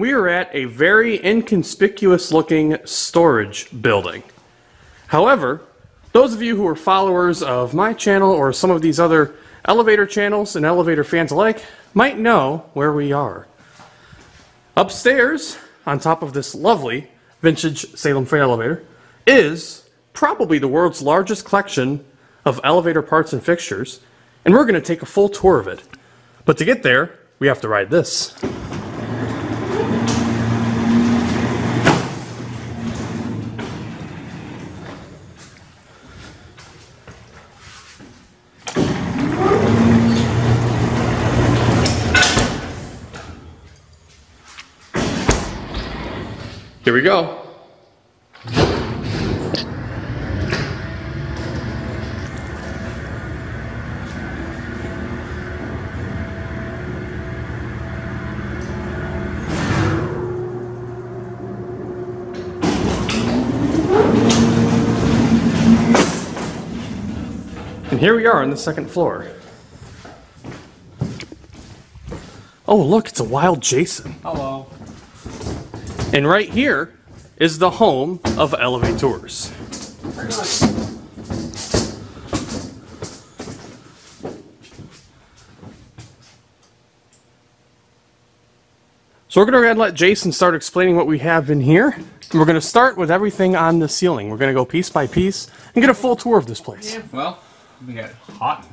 we are at a very inconspicuous looking storage building. However, those of you who are followers of my channel or some of these other elevator channels and elevator fans alike might know where we are. Upstairs, on top of this lovely vintage Salem freight elevator, is probably the world's largest collection of elevator parts and fixtures, and we're going to take a full tour of it. But to get there, we have to ride this. Here we go. And here we are on the second floor. Oh, look, it's a wild Jason. Hello. And right here is the home of ElevaTOURs. So we're going to go ahead and let Jason start explaining what we have in here. And we're going to start with everything on the ceiling. We're going to go piece by piece and get a full tour of this place. Yeah, well, we got hot.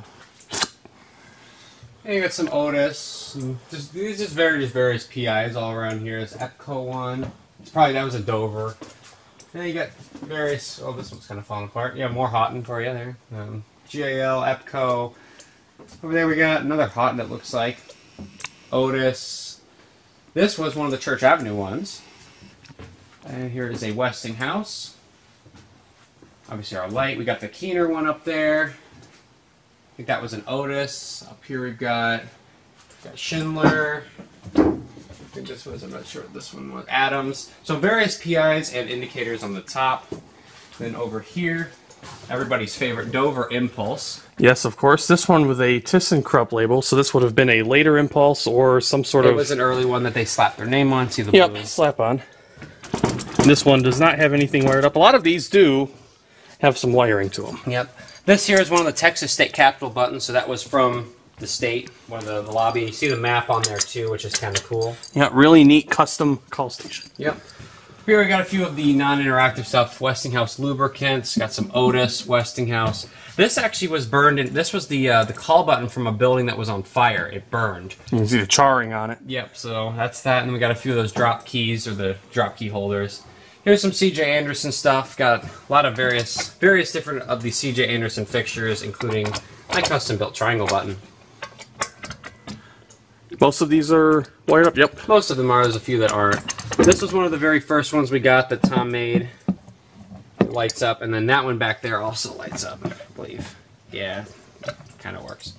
And you got some Otis. These just various PIs all around here. This EPCO one. It's probably, that was a Dover. And you got various, oh, this one's kind of falling apart. Yeah, more Houghton for you there. GAL, EPCO. Over there we got another Houghton that looks like. Otis. This was one of the Church Avenue ones. And here is a Westinghouse. Obviously our light. We got the Keener one up there. I think that was an Otis. Up here we've got Schindler. I think this was, I'm not sure what this one was. Adams. So various PIs and indicators on the top. Then over here, everybody's favorite Dover Impulse. Yes, of course. This one with a ThyssenKrupp label, so this would have been a later Impulse or some sort of... It was an early one that they slapped their name on. See the blue? Yep, slap on. This one does not have anything wired up. A lot of these do have some wiring to them. Yep. This here is one of the Texas State Capitol buttons, so that was from the state, one of the lobby. You see the map on there too, which is kind of cool. Yeah, really neat custom call station. Yep. Here we got a few of the non-interactive stuff. Westinghouse lubricants, got some Otis, Westinghouse. This actually was burned in, this was the call button from a building that was on fire. It burned. You can see the charring on it. Yep, so that's that, and we got a few of those drop keys, or the drop key holders. Here's some C.J. Anderson stuff. Got a lot of various different of the C.J. Anderson fixtures, including my custom-built triangle button. Most of these are wired up, yep. Most of them are. There's a few that aren't. This was one of the very first ones we got that Tom made. It lights up, and then that one back there also lights up, I believe. Yeah, kind of works.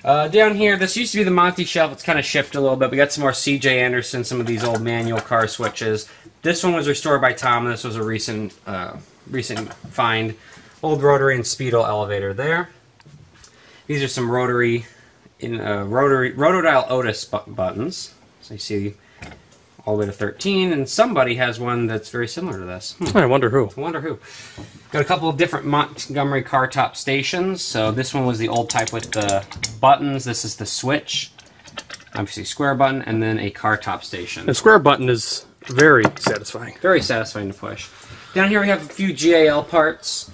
Down here, this used to be the Monty shelf. It's kind of shifted a little bit. We got some more C.J. Anderson, some of these old manual car switches. This one was restored by Tom. This was a recent find. Old rotary and speedo elevator there. These are some rotary rotodial Otis buttons. So you see all the way to 13, and somebody has one that's very similar to this. I wonder who. I wonder who. Got a couple of different Montgomery car top stations. So this one was the old type with the buttons. This is the switch. Obviously square button, and then a car top station. The square button is very satisfying. Very satisfying to push. Down here we have a few GAL parts.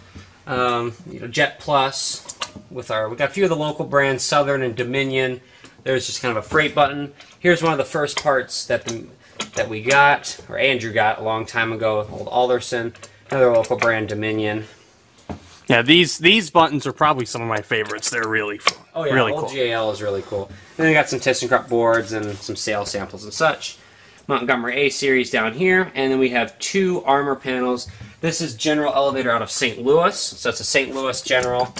Jet Plus. We got a few of the local brands, Southern and Dominion. There's just kind of a freight button. Here's one of the first parts that we got, or Andrew got a long time ago, old Alderson. Another local brand, Dominion. Yeah, these buttons are probably some of my favorites. They're really cool. Oh yeah, really old cool. GAL is really cool. And then we got some ThyssenKrupp boards and some sales samples and such. Montgomery A series down here, and then we have two armor panels. This is General Elevator out of St. Louis, so it's a St. Louis General.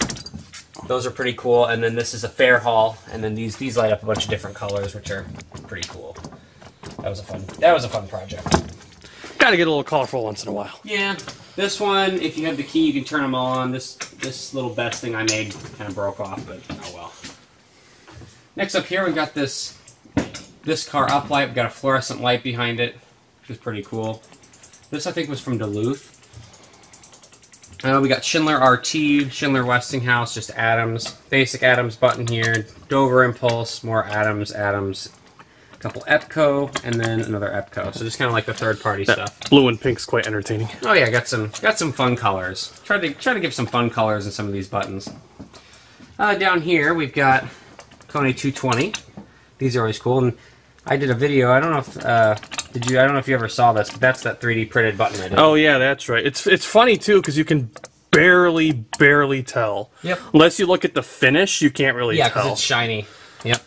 Those are pretty cool, and then this is a Fair Hall, and then these light up a bunch of different colors, which are pretty cool. That was a fun project. Got to get a little colorful once in a while. Yeah, this one, if you have the key, you can turn them all on. This little best thing I made kind of broke off, but oh well. Next up here, we got this this car uplight. We've got a fluorescent light behind it, which is pretty cool. This, I think, was from Duluth. We got Schindler RT, Schindler Westinghouse, just Adams. Basic Adams button here. Dover Impulse, more Adams, a couple Epco, and then another Epco. So just kind of like the third-party stuff. Blue and pink's quite entertaining. Oh yeah, got some fun colors. Try to give some fun colors in some of these buttons. Down here we've got Kone 220. These are always cool. And I did a video. I don't know if I don't know if you ever saw this, but that's that 3D printed button I did. Oh yeah, that's right. It's funny too because you can barely tell. Yep. Unless you look at the finish, you can't really tell. Yeah, because it's shiny. Yep.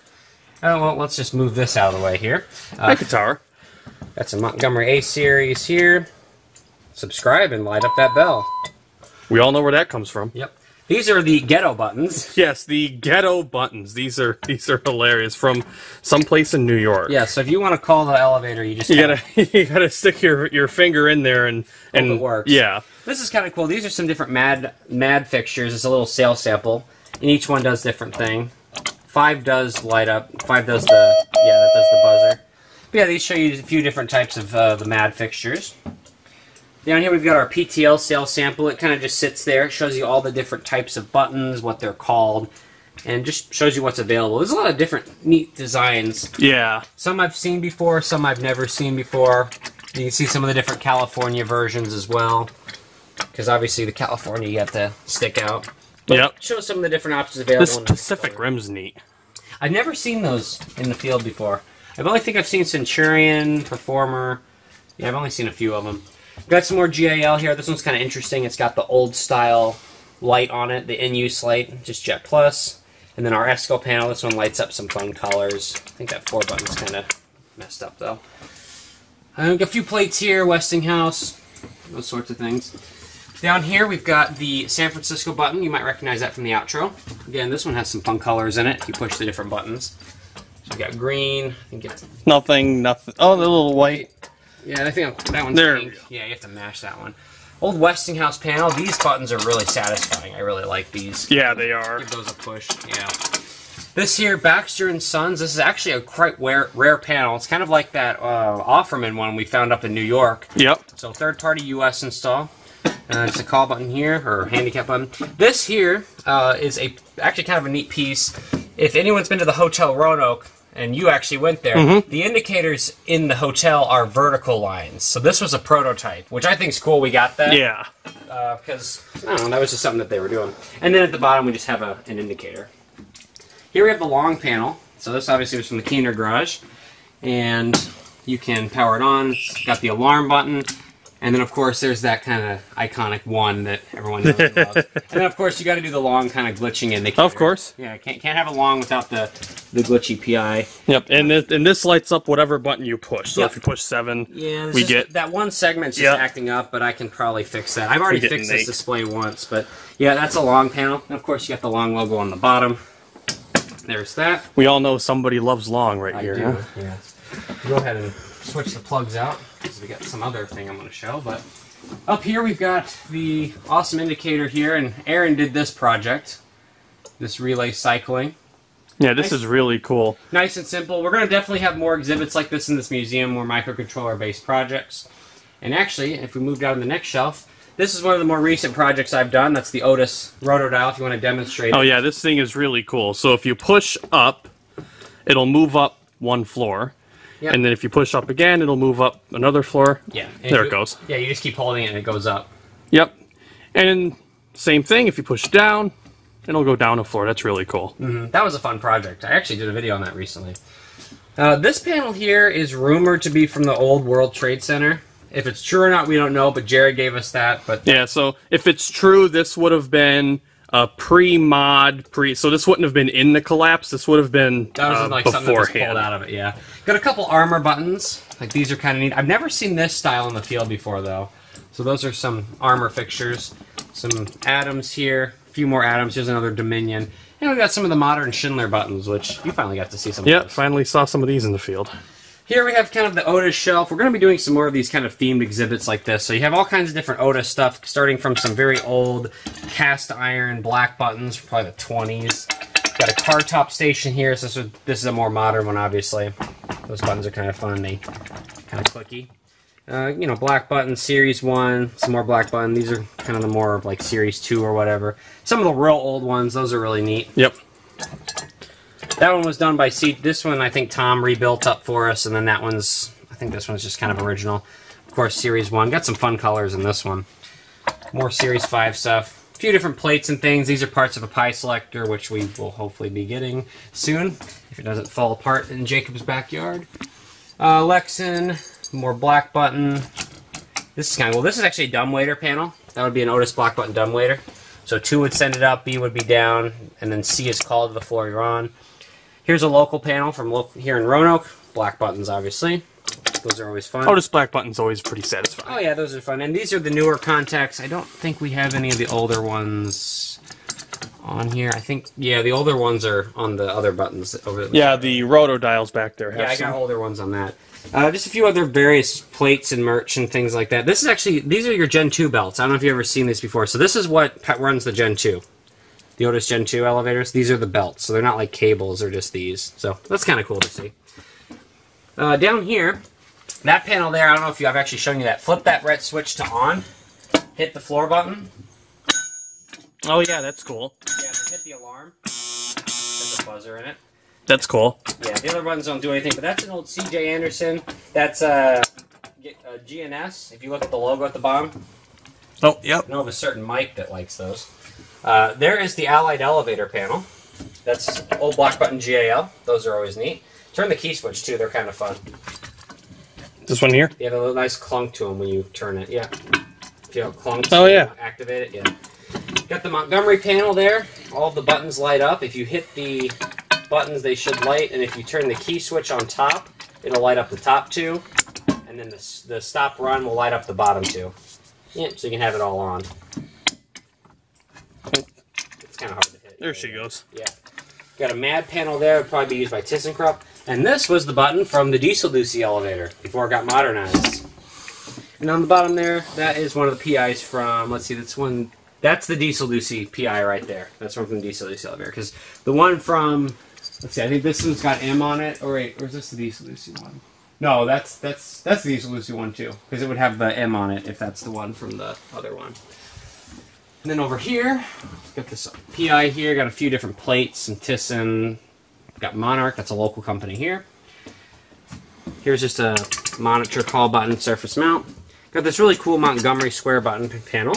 Well, let's just move this out of the way here. ElevaTOUR. Got some Montgomery A series here. Subscribe and light up that bell. We all know where that comes from. Yep. These are the ghetto buttons. Yes, the ghetto buttons. These are hilarious from someplace in New York. Yeah, so if you want to call the elevator, you just you gotta stick your finger in there and it works. Yeah. This is kind of cool. These are some different mad fixtures. It's a little sales sample, and each one does different thing. 5 does light up. 5 does that does the buzzer. But yeah, these show you a few different types of the mad fixtures. Down here we've got our PTL sales sample. It kind of just sits there. It shows you all the different types of buttons, what they're called, and just shows you what's available. There's a lot of different neat designs. Yeah. Some I've seen before, some I've never seen before. You can see some of the different California versions as well, because obviously the California you have to stick out. But yep. It shows some of the different options available. This Pacific Rim's neat. I've never seen those in the field before. I only think I've seen Centurion, Performer. Yeah, I've only seen a few of them. Got some more GAL here. This one's kind of interesting. It's got the old style light on it, the in-use light, just Jet Plus. And then our ESCO panel. This one lights up some fun colors. I think that 4 button's kind of messed up though. Got a few plates here, Westinghouse, those sorts of things. Down here we've got the San Francisco button. You might recognize that from the outro. Again, this one has some fun colors in it if you push the different buttons. So we got green. I think it's nothing. Oh, the little white. Yeah, I think that one's pink. Yeah, you have to mash that one. Old Westinghouse panel. These buttons are really satisfying. I really like these. Yeah, they are. Give those a push. Yeah. This here, Baxter & Sons. This is actually a quite rare panel. It's kind of like that Offerman one we found up in New York. Yep. So third-party U.S. install. It's a call button here, or handicap button. This here is actually kind of a neat piece. If anyone's been to the Hotel Roanoke, and you actually went there, the indicators in the hotel are vertical lines. So this was a prototype, which I think is cool we got that. Yeah. Because, I don't know, that was just something that they were doing. And then at the bottom we just have an indicator. Here we have the long panel. So this obviously was from the Keener garage. And you can power it on. It's got the alarm button. And then, of course, there's that kind of iconic one that everyone knows and loves. And then, of course, you got to do the long kind of glitching indicator. Of course. Yeah, can't have a long without the glitchy PI. Yep, and this lights up whatever button you push. So if you push 7, we get... That one segment's just acting up, but I can probably fix that. I've already fixed this display once, but yeah, that's a long panel. And, of course, you got the long logo on the bottom. There's that. We all know somebody loves long right here. I do, huh? yeah. Go ahead and switch the plugs out, because we got some other thing I'm going to show. But up here we've got the awesome indicator here, and Aaron did this project, this relay cycling. Yeah, this is really cool. Nice and simple. We're going to definitely have more exhibits like this in this museum, more microcontroller-based projects. And actually, if we move down to the next shelf, this is one of the more recent projects I've done. That's the Otis rotodial, if you want to demonstrate it. Oh yeah, this thing is really cool. So if you push up, it'll move up 1 floor. Yep. And then if you push up again, it'll move up another floor. Yeah. There it goes. Yeah, you just keep holding it and it goes up. Yep. And same thing, if you push down, it'll go down a floor. That's really cool. That was a fun project. I actually did a video on that recently. This panel here is rumored to be from the old World Trade Center. If it's true or not, we don't know, but Jared gave us that. But yeah, so if it's true, this would have been a pre-mod, so this wouldn't have been in the collapse. This would have been that was like something that was pulled out of it. Yeah, got a couple armor buttons. Like these are kind of neat. I've never seen this style in the field before though. So those are some armor fixtures. Some Adams here. A few more Adams. Here's another Dominion. And we got some of the modern Schindler buttons, which you finally got to see some. Yeah, finally saw some of these in the field. Here we have kind of the Otis shelf. We're going to be doing some more of these kind of themed exhibits like this. So you have all kinds of different Otis stuff, starting from some very old cast iron black buttons, probably the 20s. Got a car top station here, so this is a more modern one, obviously. Those buttons are kind of fun. They kind of clicky. You know, black button, Series 1, some more black button. These are kind of the more like Series 2 or whatever. Some of the real old ones, those are really neat. Yep. That one was done by this one I think Tom rebuilt up for us, and then that one's, I think this one's just kind of original. Of course, Series 1. Got some fun colors in this one. More Series 5 stuff. A few different plates and things. These are parts of a pie selector, which we will hopefully be getting soon, if it doesn't fall apart in Jacob's backyard. Lexan. More black button. This is kind of cool. This is actually a dumbwaiter panel. That would be an Otis black button dumbwaiter. So 2 would send it up, B would be down, and then C is called to the floor you're on. Here's a local panel from here in Roanoke. Black buttons, obviously. Those are always fun. Otis black button's always pretty satisfying. Oh yeah, those are fun. And these are the newer contacts. I don't think we have any of the older ones on here. I think, yeah, the older ones are on the other buttons over there. Yeah, the roto dials back there have I some. got older ones on that. Just a few other various plates and merch and things like that. This is actually, these are your Gen 2 belts. I don't know if you've ever seen these before. So this is what runs the Gen 2. The Otis Gen 2 elevators. These are the belts. So they're not like cables, they're just these. So that's kind of cool to see. Down here, that panel there, I don't know if I've actually shown you that. Flip that red switch to on. Hit the floor button. Oh yeah, that's cool. Yeah, then hit the alarm. There's a buzzer in it. That's cool. Yeah, the other buttons don't do anything, but that's an old C.J. Anderson. That's a GNS. If you look at the logo at the bottom. Oh, yep. I know of a certain Mike that likes those. There is the Allied elevator panel. That's old black button GAL. Those are always neat. Turn the key switch too. They're kind of fun. This one here? Yeah, they have a little nice clunk to them when you turn it. Yeah. If you have clunks, oh yeah. Activate it. Yeah. Got the Montgomery panel there. All of the buttons light up. If you hit the buttons, they should light, and if you turn the key switch on top, it'll light up the top 2, and then the stop run will light up the bottom 2. Yep, so you can have it all on. It's kind of hard to hit. There she goes. Yeah. Got a MAD panel there, would probably be used by ThyssenKrupp. And this was the button from the Diesel Lucy elevator before it got modernized. And on the bottom there, that is one of the PIs from, let's see, that's the Diesel Lucy PI right there. That's one from the Diesel Lucy elevator. Because the one from, let's see, I think this one's got M on it. Or wait, or is this the Diesel Lucy one? No, that's the Diesel Lucy one too. Because it would have the M on it if that's the one from the other one. And then over here, got this PI here. Got a few different plates and Thyssen. Got Monarch, that's a local company here. Here's just a monitor call button surface mount. Got this really cool Montgomery square button panel.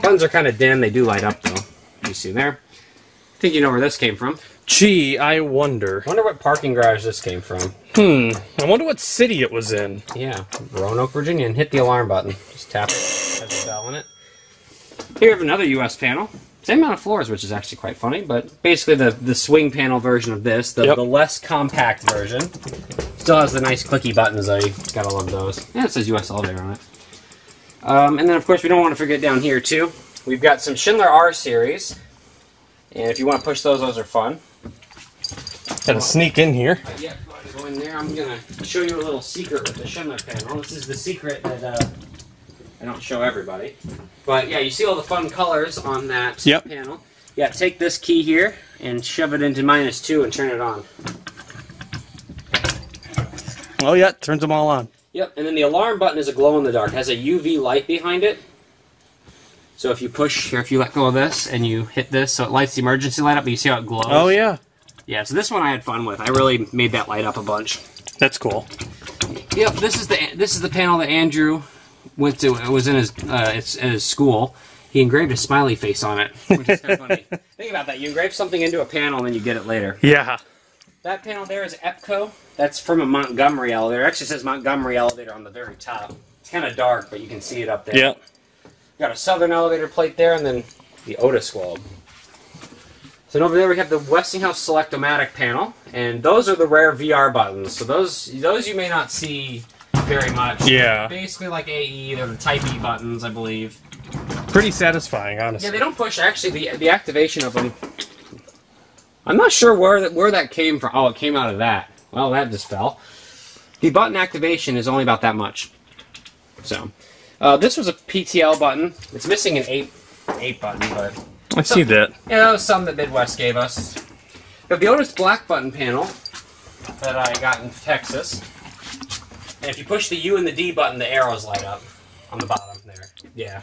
Buttons are kind of dim, they do light up though. You see there. I think you know where this came from. Gee, I wonder. Wonder what parking garage this came from. I wonder what city it was in. Yeah, Roanoke, Virginia, and hit the alarm button. Just tap it, has a bell in it. Here we have another US panel. Same amount of floors, which is actually quite funny, but basically the swing panel version of this, the less compact version. Still has the nice clicky buttons though, you gotta love those. Yeah, it says US Elevator on it. And then of course we don't want to forget down here too. We've got some Schindler R series, and if you want to push those are fun. Gotta sneak in here. Yeah, go in there. I'm gonna show you a little secret with the Schindler panel. This is the secret that I don't show everybody. But yeah, you see all the fun colors on that panel. Yeah, take this key here and shove it into -2 and turn it on. Oh yeah, turns them all on. Yep, and then the alarm button is a glow-in-the-dark. It has a UV light behind it. So if you push, or if you let go of this and you hit this, so it lights the emergency light up, but you see how it glows? Oh yeah. Yeah, so this one I had fun with. I really made that light up a bunch. That's cool. Yep, this is the panel that Andrew went to. It was in his school. He engraved a smiley face on it, which is kind of funny. Think about that. You engrave something into a panel and then you get it later. Yeah. That panel there is EPCO. That's from a Montgomery elevator. It actually says Montgomery elevator on the very top. It's kind of dark, but you can see it up there. Yeah. Got a Southern elevator plate there, and then the Otis globe. So over there we have the Westinghouse Select-O-Matic panel, and those are the rare VR buttons. So those you may not see very much. Yeah. They're basically like AE, they're the Type E buttons, I believe. Pretty satisfying, honestly. Yeah, they don't push. Actually, the activation of them. I'm not sure where that came from. Oh, it came out of that. Well, that just fell. The button activation is only about that much. So, this was a PTL button. It's missing an 8 button, but I see that. Yeah, that was some that Midwest gave us. We have the Otis black button panel. that I got in Texas. And if you push the U and the D button, the arrows light up on the bottom there. Yeah.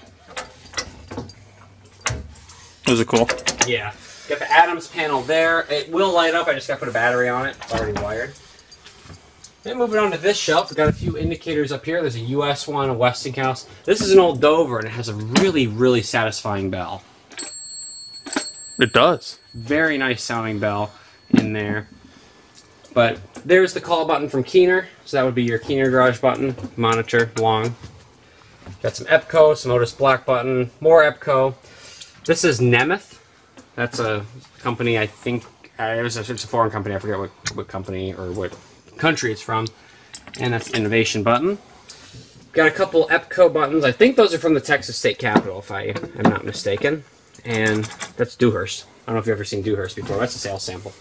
Those are cool. Yeah. Got the Adams panel there. It will light up. I just got to put a battery on it. It's already wired. Then moving on to this shelf, we've got a few indicators up here. There's a US one, a Westinghouse. This is an old Dover, and it has a really, really satisfying bell. It does. Very nice sounding bell in there. But there's the call button from Keener. So that would be your Keener garage button. Monitor, long. Got some EPCO, some Otis Black button, more EPCO. This is Nemeth. That's a company, I think, it's a foreign company. I forget what company or what country it's from. And that's Innovation button. Got a couple EPCO buttons. I think those are from the Texas State Capitol, if I am not mistaken. And that's Dewhurst. I don't know if you've ever seen Dewhurst before. That's a sales sample.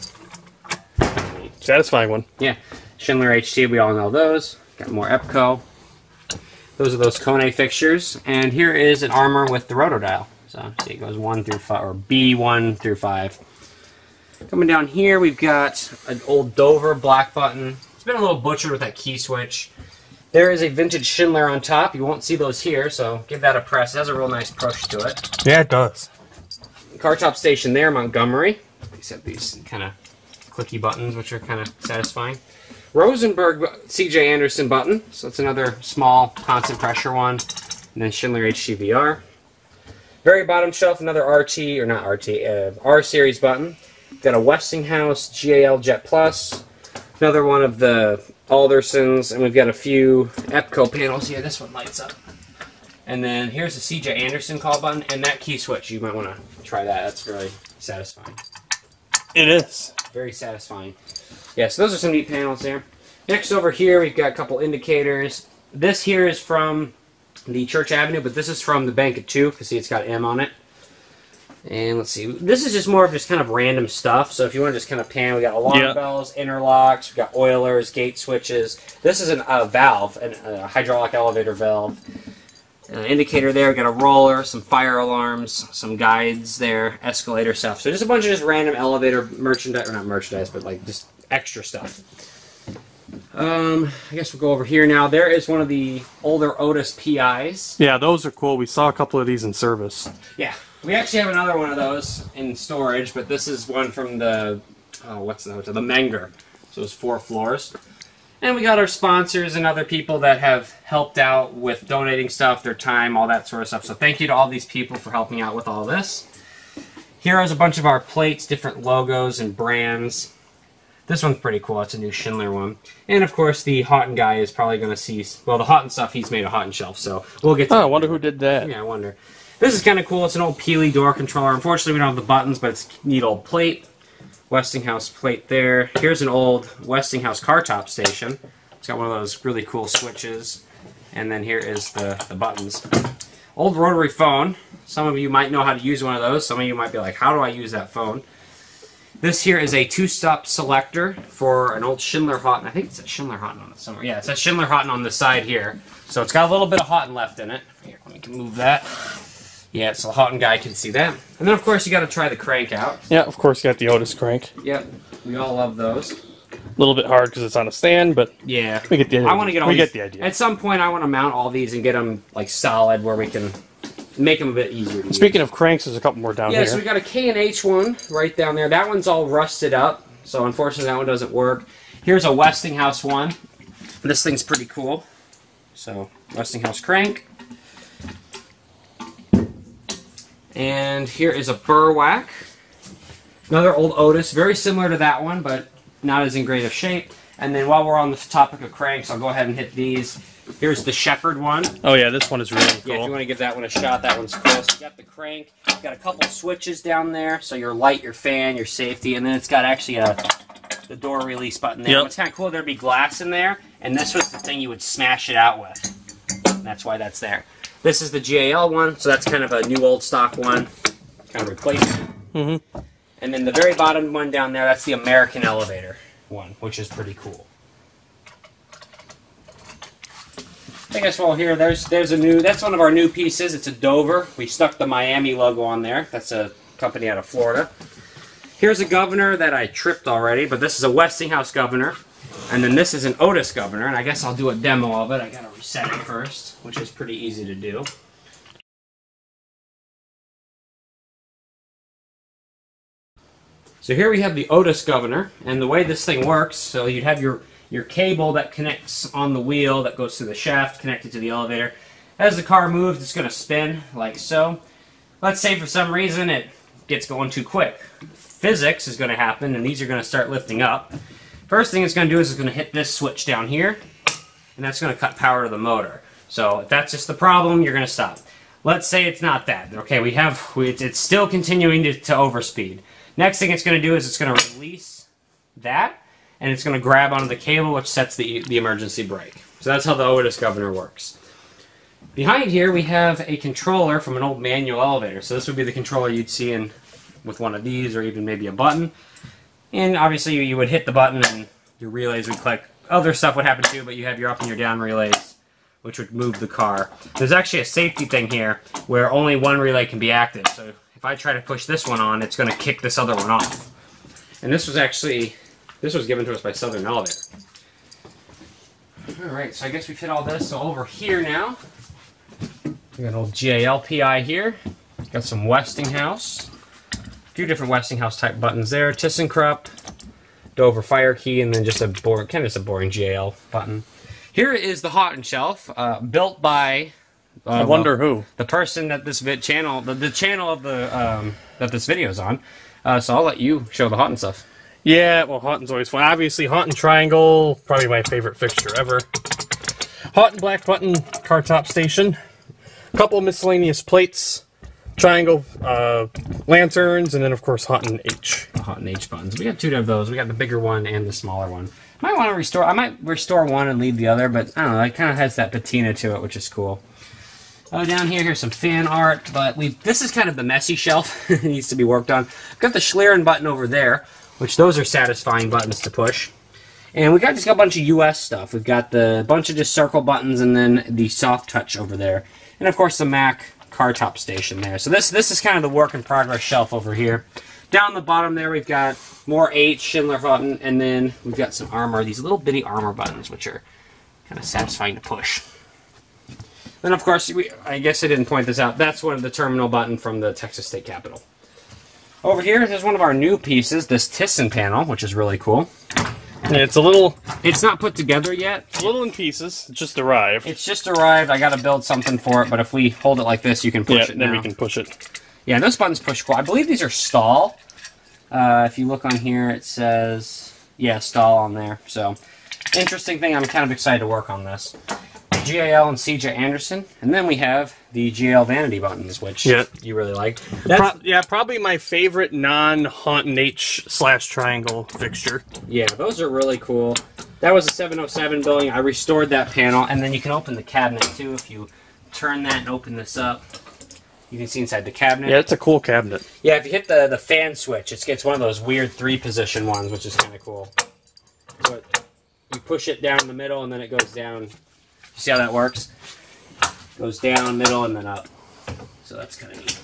Satisfying one. Yeah. Schindler HT, we all know those. Got more EPCO. Those are those Kone fixtures. And here is an armor with the rotodial. So see, it goes 1 through 5, or B1 through 5. Coming down here, we've got an old Dover black button. It's been a little butchered with that key switch. There is a vintage Schindler on top. You won't see those here, so give that a press. It has a real nice push to it. Yeah, it does. Car top station there, Montgomery. These have these kind of clicky buttons, which are kind of satisfying. Rosenberg CJ Anderson button. So it's another small constant pressure one. And then Schindler HGVR. Very bottom shelf, another RT, or not RT, R series button. Got a Westinghouse GAL Jet Plus. Another one of the Aldersons, and we've got a few EPCO panels here. This one lights up. And then here's the CJ Anderson call button, and that key switch. You might want to try that. That's really satisfying. It is. Very satisfying. Yeah, so those are some neat panels there. Next over here, we've got a couple indicators. This here is from the Church Avenue, but this is from the Bank at 2, because see, it's got M on it. And let's see, this is just more of just kind of random stuff. So if you want to just kind of pan, we got alarm bells, interlocks, we got oilers, gate switches. This is a valve, a hydraulic elevator valve. Indicator there, we got a roller, some fire alarms, some guides there, escalator stuff. So just a bunch of just random elevator merchandise, or not merchandise, but like just extra stuff. I guess we'll go over here now. There is one of the older Otis PIs. Yeah, those are cool. We saw a couple of these in service. Yeah. We actually have another one of those in storage, but this is one from the, what's the Menger. So it's 4 floors. And we got our sponsors and other people that have helped out with donating stuff, their time, all that sort of stuff. So thank you to all these people for helping out with all this. Here is a bunch of our plates, different logos and brands. This one's pretty cool. It's a new Schindler one. And of course, the Houghton guy is probably going to see, well, the Houghton stuff, he's made a Houghton shelf, so we'll get to I wonder who did that. Yeah, I wonder. This is kind of cool. It's an old Peely door controller. Unfortunately, we don't have the buttons, but it's a neat old plate. Westinghouse plate there. Here's an old Westinghouse car top station. It's got one of those really cool switches. And then here is the buttons. Old rotary phone. Some of you might know how to use one of those. Some of you might be like, how do I use that phone? This here is a 2-stop selector for an old Schindler Houghton. I think it's a Schindler Houghton on it somewhere. Yeah, it's a Schindler Houghton on the side here. So it's got a little bit of Houghton left in it. Here, let me move that. Yeah, so the Houghton guy can see that. And then, of course, you got to try the crank out. Yeah, of course, you got the Otis crank. Yep, we all love those. A little bit hard because it's on a stand, but yeah, we get the idea. I want to get all these, get the idea. At some point, I want to mount all these and get them like solid, where we can make them a bit easier to use. Speaking of cranks, there's a couple more down here. Yeah, so we got a K&H one right down there. That one's all rusted up, so unfortunately that one doesn't work. Here's a Westinghouse one. This thing's pretty cool. So Westinghouse crank. And here is a Burwack. Another old Otis, very similar to that one, but not as in great of shape. And then while we're on the topic of cranks, I'll go ahead and hit these. Here's the Shepherd one. Oh yeah, this one is really cool. Yeah, if you want to give that one a shot, that one's cool. So you got the crank, you've got a couple switches down there, so your light, your fan, your safety, and then it's got actually the door release button there. Yep. What's kind of cool, there'd be glass in there, and this was the thing you would smash it out with. And that's why that's there. This is the GAL one, so that's kind of a new old stock one, kind of replacement. Mm-hmm. And then the very bottom one down there, that's the American Elevator one, which is pretty cool. I guess while here, there's a new, that's one of our new pieces. It's a Dover. We stuck the Miami logo on there. That's a company out of Florida. Here's a Governor that I tripped already, but this is a Westinghouse Governor. And then this is an Otis governor, and I guess I'll do a demo of it. I gotta reset it first, which is pretty easy to do. So here we have the Otis governor, and the way this thing works, so you'd have your cable that connects on the wheel that goes through the shaft connected to the elevator. As the car moves, it's going to spin like so. Let's say for some reason it gets going too quick. Physics is going to happen, and these are going to start lifting up. First thing it's going to do is it's going to hit this switch down here, and that's going to cut power to the motor. So if that's just the problem, you're going to stop. Let's say it's not that. Okay, it's still continuing to overspeed. Next thing it's going to do is it's going to release that, and it's going to grab onto the cable, which sets the emergency brake. So that's how the Otis governor works. Behind here we have a controller from an old manual elevator. So this would be the controller you'd see in with one of these, or even maybe a button. And obviously you would hit the button and your relays would click. Other stuff would happen too, but you have your up and your down relays, which would move the car. There's actually a safety thing here where only one relay can be active. So if I try to push this one on, it's going to kick this other one off. And this was given to us by Southern Elevator. Alright, so I guess we've hit all this. So over here now, we got an old GAL PI here. Got some Westinghouse. A few different Westinghouse type buttons there. ThyssenKrupp, Dover fire key, and then just a boring GAL button. Here is the hot and shelf, built by I wonder who. The person that this channel, the channel of the that this video is on. So I'll let you show the Houghton stuff. Yeah, well, Houghton's always fun. Obviously, Houghton Triangle, probably my favorite fixture ever. Houghton black button car top station. A couple of miscellaneous plates. Triangle lanterns, and then of course Houghton H. The Houghton H buttons. We got two of those. We got the bigger one and the smaller one. Might want to restore. I might restore one and leave the other, but I don't know. It kind of has that patina to it, which is cool. Down here, here's some fan art, but this is kind of the messy shelf. It needs to be worked on. I've got the Schlieren button over there, which those are satisfying buttons to push. And we just got a bunch of US stuff. We've got the bunch of just circle buttons and then the soft touch over there. And of course the Mac car top station there. So this is kind of the work in progress shelf over here. Down the bottom there we've got more H, Schindler button, and then we've got some armor, these little bitty armor buttons, which are kind of satisfying to push. Then, of course, I guess I didn't point this out. That's one of the terminal button from the Texas State Capitol. Over here, there's one of our new pieces, this Thyssen panel, which is really cool. And it's not put together yet. It's a little in pieces. It just arrived. It's just arrived. I got to build something for it, but if we hold it like this, you can push it now. Then we can push it. Yeah, those buttons push cool. I believe these are stall. If you look on here, it says, yeah, stall on there. So, interesting thing. I'm kind of excited to work on this. GAL and CJ Anderson, and then we have the GAL vanity buttons, which you really like. Probably my favorite non-Houghton H/Triangle fixture. Yeah, those are really cool. That was a 707 building. I restored that panel, and then you can open the cabinet too. If you turn that and open this up, you can see inside the cabinet. Yeah, it's a cool cabinet. Yeah, if you hit the fan switch, it gets one of those weird 3-position ones, which is kind of cool. So you push it down the middle, and then it goes down. See how that works? Goes down, middle, and then up. So that's kind of neat.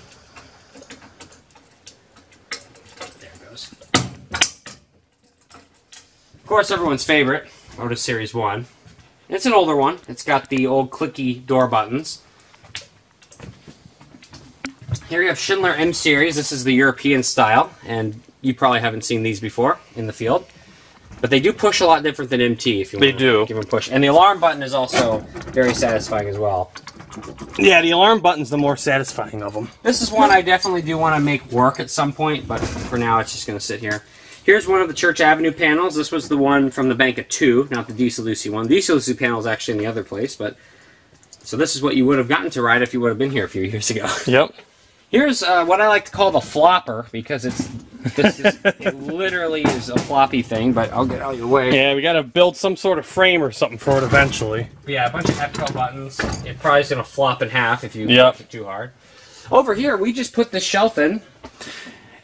There it goes. Of course, everyone's favorite, Otis Series 1. It's an older one. It's got the old clicky door buttons. Here you have Schindler M Series. This is the European style, and you probably haven't seen these before in the field. But they do push a lot different than MT if you want to give them a push. And the alarm button is also very satisfying as well. Yeah, the alarm button's the more satisfying of them. This is one I definitely do want to make work at some point, but for now it's just going to sit here. Here's one of the Church Avenue panels. This was the one from the Bank of Two, not the DeSalusi one. The DeSalusi panel is actually in the other place, but so this is what you would have gotten to ride if you would have been here a few years ago. Yep. Here's what I like to call the flopper, because it literally is a floppy thing, but I'll get out of your way. Yeah, we got to build some sort of frame or something for it eventually. Yeah, a bunch of EPCO buttons. It probably is going to flop in half if you push it too hard. Over here, we just put this shelf in.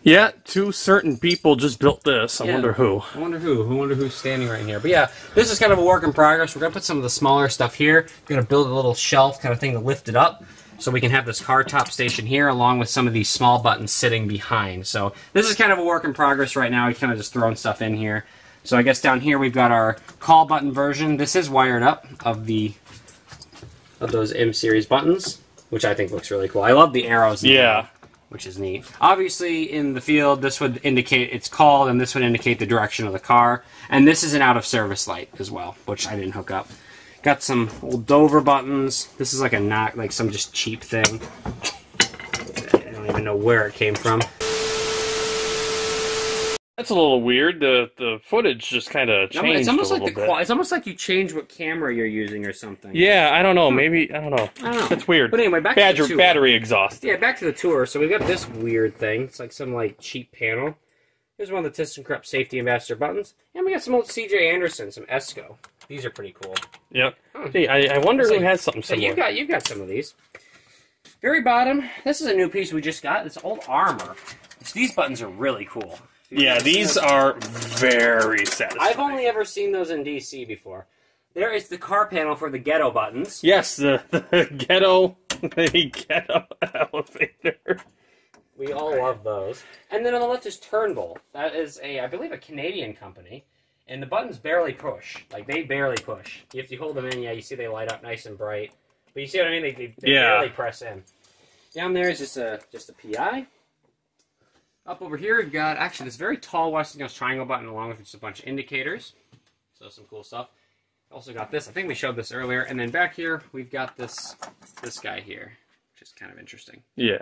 Yeah, two certain people just built this. I wonder who. I wonder who. I wonder who's standing right here. But yeah, this is kind of a work in progress. We're going to put some of the smaller stuff here. We're going to build a little shelf kind of thing to lift it up, so we can have this car top station here along with some of these small buttons sitting behind. So this is kind of a work in progress right now. We've kind of just thrown stuff in here. So I guess down here we've got our call button version. This is wired up of those M series buttons, which I think looks really cool. I love the arrows. Yeah. Which is neat. Obviously, in the field, this would indicate it's called, and this would indicate the direction of the car. And this is an out-of-service light as well, which I didn't hook up. Got some old Dover buttons. This is like like some just cheap thing. I don't even know where it came from. That's a little weird. The footage just kind of changed it's almost a like little bit. It's almost like you change what camera you're using or something. Yeah, I don't know. Maybe I don't know. That's weird. But anyway, back to the tour. Battery exhaust. Yeah, back to the tour. So we've got this weird thing. It's like some like cheap panel. Here's one of the ThyssenKrupp Safety Ambassador buttons, and we got some old C.J. Anderson, some ESCO. These are pretty cool. Yep. Hey, I wonder who has something similar. You've got some of these. Very bottom. This is a new piece we just got. It's old armor. These buttons are really cool. Yeah, these are very satisfying. I've only ever seen those in DC before. There is the car panel for the ghetto buttons. Yes, the ghetto elevator. We all love those. And then on the left is Turnbull. That is I believe a Canadian company. And the buttons barely push. Like, they barely push. If you hold them in, yeah, you see they light up nice and bright. But you see what I mean? They barely press in. Down there is just a PI. Up over here, we've got, actually, this very tall Westinghouse triangle button along with just a bunch of indicators. So some cool stuff. Also got this. I think we showed this earlier. And then back here, we've got this guy here, which is kind of interesting. Yeah.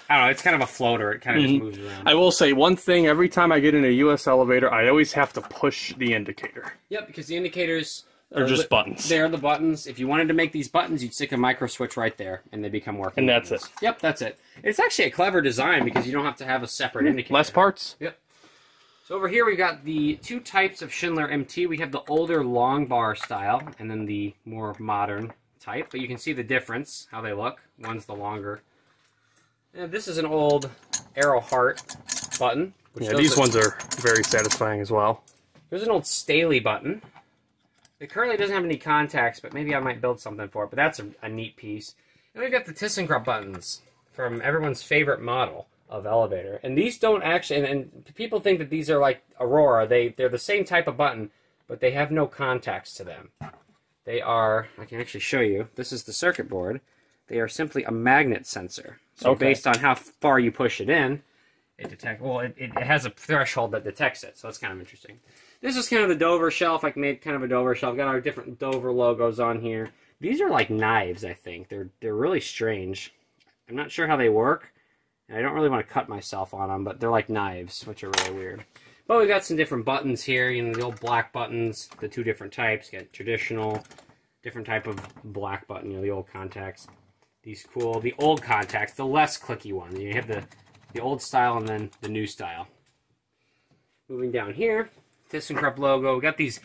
I don't know, it's kind of a floater. It kind of just moves around. I will say one thing. Every time I get in a U.S. elevator, I always have to push the indicator. Yep, because the indicators... They're just buttons. They're the buttons. If you wanted to make these buttons, you'd stick a micro switch right there, and they become working. And that's it. Yep, that's it. It's actually a clever design because you don't have to have a separate indicator. Less parts. Yep. So over here we've got the two types of Schindler MT. We have the older long bar style, and then the more modern type. But you can see the difference, how they look. One's the longer. And this is an old Arrow Heart button. Yeah, these ones are very satisfying as well. Here's an old Staley button. It currently doesn't have any contacts, but maybe I might build something for it. But that's a neat piece. And we've got the ThyssenKrupp buttons from everyone's favorite model of elevator. And these don't actually, and people think that these are like Aurora. They're the same type of button, but they have no contacts to them. They are, I can actually show you, this is the circuit board. They are simply a magnet sensor. So based on how far you push it in, it has a threshold that detects it. So that's kind of interesting. This is kind of the Dover shelf. I made kind of a Dover shelf. Got our different Dover logos on here. These are like knives, I think. They're really strange. I'm not sure how they work. And I don't really want to cut myself on them, but they're like knives, which are really weird. But we got some different buttons here. You know, the old black buttons, the two different types. Got traditional, different type of black button, you know, the old contacts. These cool, the old contacts, the less clicky ones. You have the old style and then the new style. Moving down here. ThyssenKrupp logo. We got these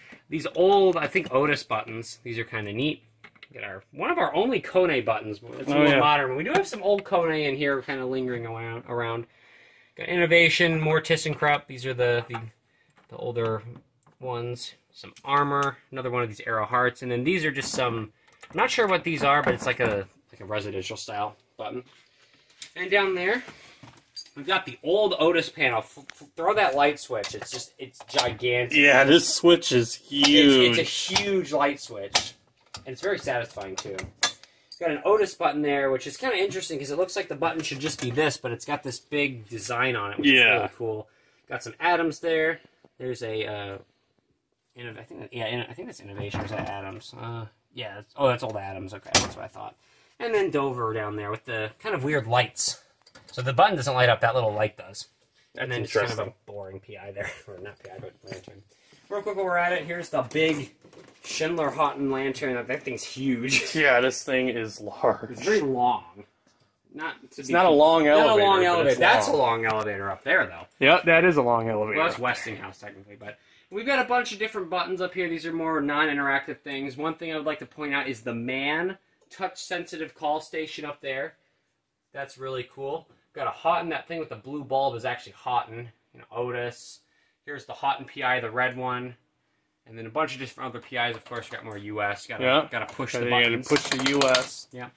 old, I think, Otis buttons. These are kind of neat. We got one of our only Kone buttons. It's a little modern. We do have some old Kone in here, kind of lingering around. Got Innovation, more ThyssenKrupp. These are the older ones. Some armor. Another one of these Arrow Hearts, and then these are just some. I'm not sure what these are, but it's like a residential style button. And down there, we've got the old Otis panel. Throw that light switch. It's gigantic. Yeah, this switch is huge. It's a huge light switch. And it's very satisfying, too. It's got an Otis button there, which is kind of interesting because it looks like the button should just be this, but it's got this big design on it, which is really cool. Got some Adams there. There's a, I think that's Innovation. Or is that Adams? Yeah. That's old Adams. Okay, that's what I thought. And then Dover down there with the kind of weird lights. So the button doesn't light up, that little light does. And then just kind of a boring PI there. Or not PI, but lantern. Real quick while we're at it, here's the big Schindler Houghton lantern. That thing's huge. Yeah, this thing is large. It's very long. It's not a long elevator. Not a long elevator. That's a long elevator up there, though. Yeah, that is a long elevator. Well, that's Westinghouse, technically, but we've got a bunch of different buttons up here. These are more non-interactive things. One thing I would like to point out is the MAN touch-sensitive call station up there. That's really cool. Got a Houghton. That thing with the blue bulb is actually Houghton. You know, Otis. Here's the Houghton PI, the red one. And then a bunch of different other PIs. Of course, got more US. Got to push the buttons. Push the US. Yeah.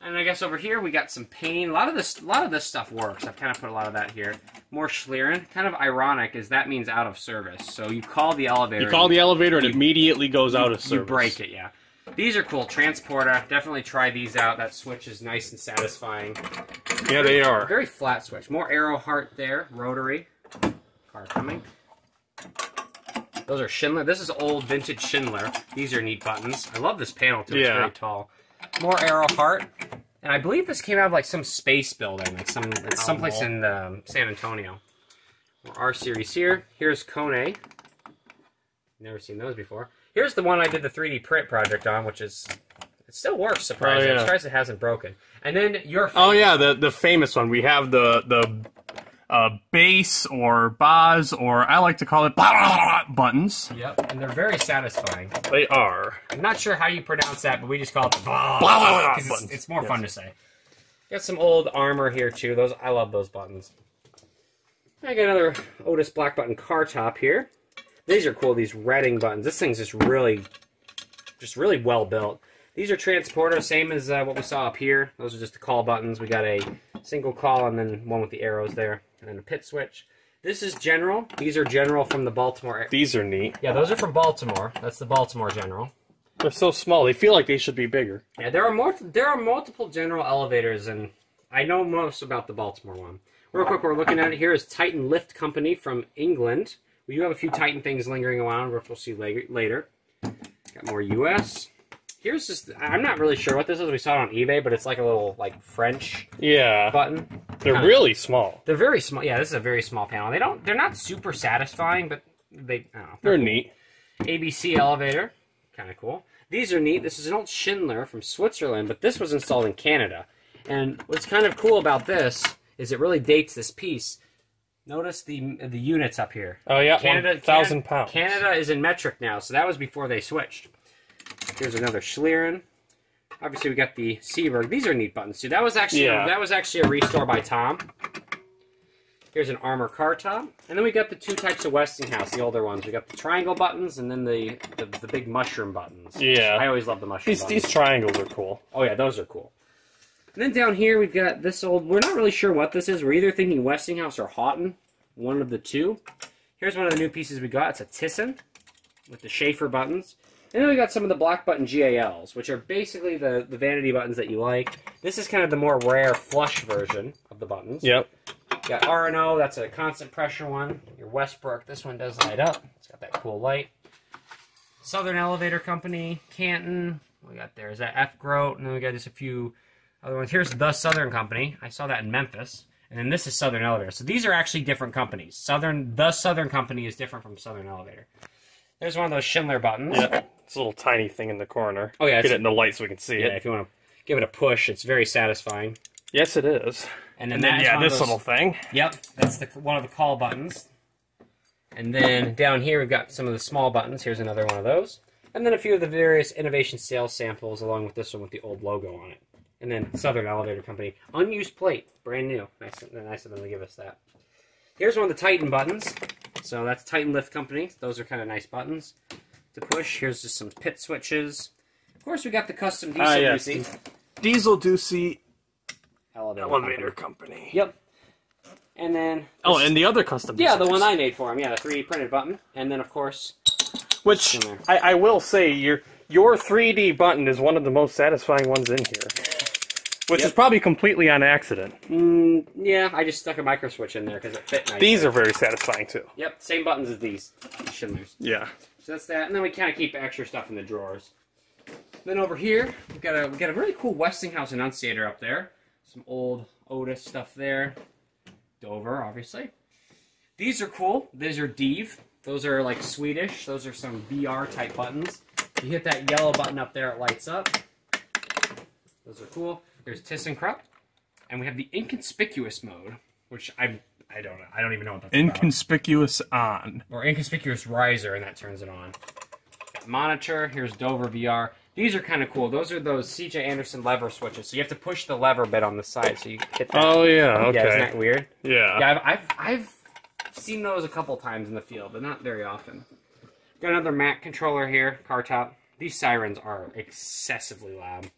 And I guess over here we got some paint. A lot of this stuff works. I've kind of put a lot of that here. More Schlieren. Kind of ironic is that means out of service. So you call the elevator. You call the elevator and it immediately goes out of service. You break it, yeah. These are cool. Transporter. Definitely try these out. That switch is nice and satisfying. Yeah, they are. Very flat switch. More arrow heart there. Rotary. Car coming. Those are Schindler. This is old vintage Schindler. These are neat buttons. I love this panel too. It's very tall. More arrow heart. And I believe this came out of like some space building, like someplace in San Antonio. More R series here. Here's Kone. Never seen those before. Here's the one I did the 3D print project on, which is it still works. Surprisingly, I'm surprised it hasn't broken. And then your the famous one. We have the bass or baz, or I like to call it buttons. Yep, and they're very satisfying. They are. I'm not sure how you pronounce that, but we just call it buttons. It's more fun to say. Got some old armor here too. Those I love those buttons. I got another Otis black button car top here. These are cool. These Redding buttons. This thing's just really well built. These are transporter, same as what we saw up here. Those are just the call buttons. We got a single call and then one with the arrows there. And then a pit switch. This is General. These are General from the Baltimore. These are neat. Yeah, those are from Baltimore. That's the Baltimore General. They're so small. They feel like they should be bigger. Yeah, there are multiple General elevators, and I know most about the Baltimore one. Real quick, we're looking at it here is Titan Lift Company from England. We do have a few Titan things lingering around, which we'll see later. Got more U.S. Here's just, I'm not really sure what this is. We saw it on eBay, but it's like a little, like, French button. They're really small. They're very small. Yeah, this is a very small panel. They're not super satisfying, but I don't know. They're neat. ABC elevator. Kind of cool. These are neat. This is an old Schindler from Switzerland, but this was installed in Canada. And what's kind of cool about this is it really dates this piece. Notice the units up here. Oh, yeah, Canada, 1,000 pounds. Canada is in metric now, so that was before they switched. Here's another Schlieren. Obviously, we got the Seaberg. These are neat buttons too. That was actually a restore by Tom. Here's an Armor car top, and then we got the two types of Westinghouse, the older ones. We got the triangle buttons, and then the big mushroom buttons. Yeah, I always love the mushroom buttons. These triangles are cool. Oh yeah, those are cool. And then down here we've got this old. We're not really sure what this is. We're either thinking Westinghouse or Houghton, one of the two. Here's one of the new pieces we got. It's a Thyssen with the Schaefer buttons. And then we got some of the black button GALs, which are basically the vanity buttons that you like. This is kind of the more rare flush version of the buttons. Yep. Got R&O, that's a constant pressure one. Your Westbrook, this one does light up. It's got that cool light. Southern Elevator Company, Canton. What we got there is that F. Grote, and then we got just a few other ones. Here's the Southern Company. I saw that in Memphis. And then this is Southern Elevator. So these are actually different companies. The Southern Company is different from Southern Elevator. There's one of those Schindler buttons. Yeah. It's a little tiny thing in the corner. Oh, yeah. Get it in the light so we can see it. Yeah, if you want to give it a push, it's very satisfying. Yes, it is. And then this little thing. Yep, that's one of the call buttons. And then down here we've got some of the small buttons. Here's another one of those. And then a few of the various innovation sales samples, along with this one with the old logo on it. And then Southern Elevator Company. Unused plate, brand new. Nice of them to give us that. Here's one of the Titan buttons. So that's Titan Lift Company. Those are kind of nice buttons to push. Here's just some pit switches. Of course, we got the custom diesel Ducey. Diesel Ducey Elevator Company. Yep. And then... and the other custom Yeah, the one I made for him. Yeah, the 3D printed button. And then, of course... Which, I will say, your 3D button is one of the most satisfying ones in here. Which is probably completely on accident. Yeah, I just stuck a micro switch in there because it fit nicely. These are very satisfying, too. Yep, same buttons as these Schindlers. Yeah. So that's that. And then we kind of keep extra stuff in the drawers. Then over here, we got a really cool Westinghouse annunciator up there. Some old Otis stuff there. Dover, obviously. These are cool. These are Div. Those are like Swedish. Those are some VR type buttons. You hit that yellow button up there, it lights up. Those are cool. There's ThyssenKrupp. And we have the inconspicuous mode, which I don't know. I don't even know what that's about. Inconspicuous on. Or inconspicuous riser, and that turns it on. Monitor. Here's Dover VR. These are kind of cool. Those are those C.J. Anderson lever switches. So you have to push the lever bit on the side so you hit that. Oh, yeah. Okay. Yeah, isn't that weird? Yeah. Yeah, I've seen those a couple times in the field, but not very often. Got another Mac controller here, car top. These sirens are excessively loud.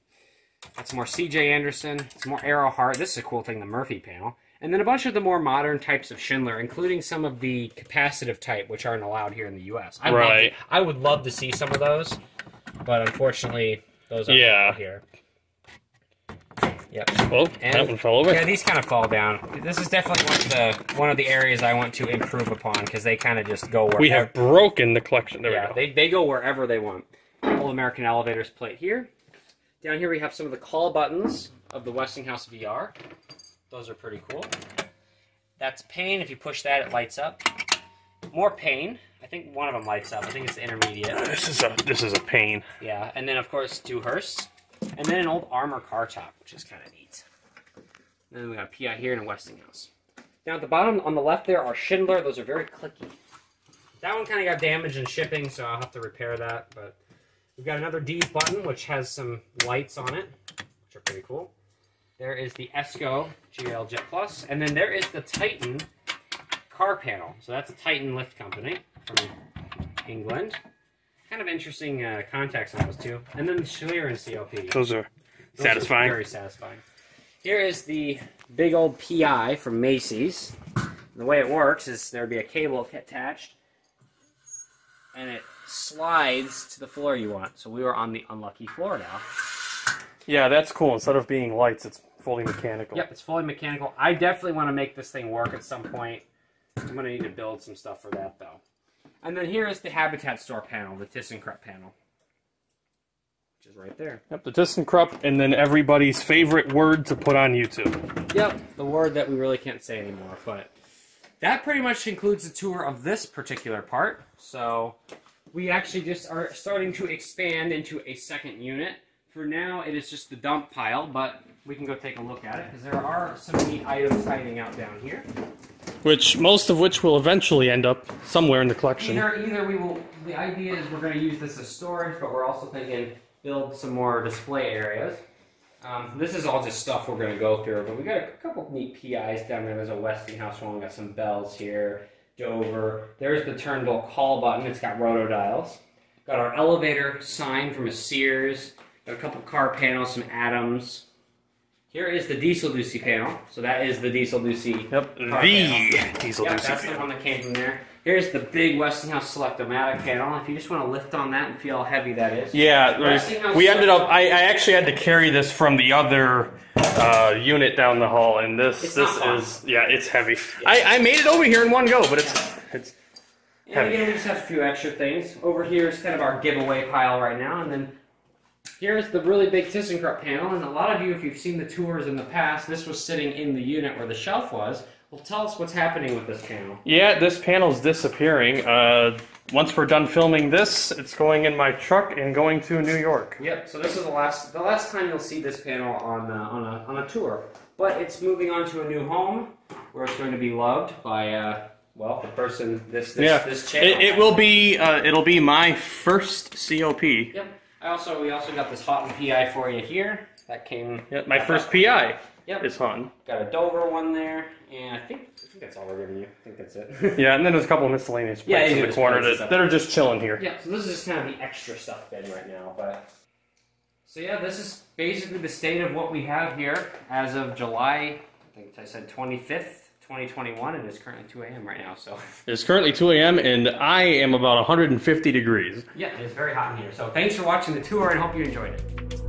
Got some more C.J. Anderson, some more Arrowheart. This is a cool thing, the Murphy panel. And then a bunch of the more modern types of Schindler, including some of the capacitive type, which aren't allowed here in the U.S. I would love to see some of those, but unfortunately, those aren't allowed here. Yep. Oh, and that one fell over. Yeah, these kind of fall down. This is definitely one of the areas I want to improve upon, because they kind of just go wherever. We have broken the collection. There we go. They go wherever they want. Old American Elevators plate here. Down here we have some of the call buttons of the Westinghouse VR. Those are pretty cool. That's pane. If you push that, it lights up. More pane. I think one of them lights up. I think it's the intermediate. This is a pain. Yeah, and then of course two Hearsts. And then an old Armor car top, which is kind of neat. And then we got a PI here and a Westinghouse. Down at the bottom, on the left there, are Schindler. Those are very clicky. That one kind of got damaged in shipping, so I'll have to repair that. But we've got another D button, which has some lights on it, which are pretty cool. There is the ESCO GL Jet Plus. And then there is the Titan car panel. So that's a Titan lift company from England. Kind of interesting contacts on those two. And then the Schlieren and CLP. Those are satisfying. Very satisfying. Here is the big old PI from Macy's. And the way it works is there would be a cable attached, and it slides to the floor you want. So we were on the unlucky floor now. Yeah, that's cool. Instead of being lights, it's fully mechanical. Yep, it's fully mechanical. I definitely want to make this thing work at some point. I'm going to need to build some stuff for that, though. And then here is the Habitat Store panel, the ThyssenKrupp panel, which is right there. Yep, the ThyssenKrupp, and then everybody's favorite word to put on YouTube. Yep, the word that we really can't say anymore. But that pretty much concludes the tour of this particular part. So we actually just are starting to expand into a second unit. For now, it is just the dump pile, but we can go take a look at it, because there are some neat items hiding out down here. Most of which will eventually end up somewhere in the collection. Either we will, the idea is we're going to use this as storage, but we're also thinking build some more display areas. This is all just stuff we're going to go through, but we got a couple neat PIs down there. There's a Westinghouse one, we got some bells here, Dover. There's the Turnbull call button, it's got rotodials. Got our elevator sign from a Sears, got a couple car panels, some Adams. Here is the Diesel Ducey panel. So that is the Diesel Ducey. Yep, the Diesel Ducey that's the one that came from there. Here's the big Westinghouse Select-O-Matic panel. If you just want to lift on that and feel how heavy that is. Yeah, we ended up, I actually had to carry this from the other unit down the hall, and this is, yeah, it's heavy. Yeah. I made it over here in one go, but it's heavy. And again, we just have a few extra things. Over here is kind of our giveaway pile right now, and then here's the really big ThyssenKrupp panel, and a lot of you, if you've seen the tours in the past, this was sitting in the unit where the shelf was. Well, tell us what's happening with this panel. Yeah, this panel's disappearing. Once we're done filming this, it's going in my truck and going to New York. Yep, so this is the last time you'll see this panel on a tour. But it's moving on to a new home, where it's going to be loved by, well, the person, this channel. It will be, it'll be my first COP. Yep. We also got this Houghton PI for you here. That came. Yep, my first PI. Yep. Is Houghton. Got a Dover one there, and I think that's all we're giving you. I think that's it. Yeah, and then there's a couple of miscellaneous plates in the corner that are just chilling here. Yeah, so this is just kind of the extra stuff bin right now, but. So yeah, this is basically the state of what we have here as of July, I think I said 25th. 2021, and it's currently 2 a.m. right now, so. It's currently 2 a.m. and I am about 150 degrees. Yeah, it's very hot in here. So thanks for watching the tour and hope you enjoyed it.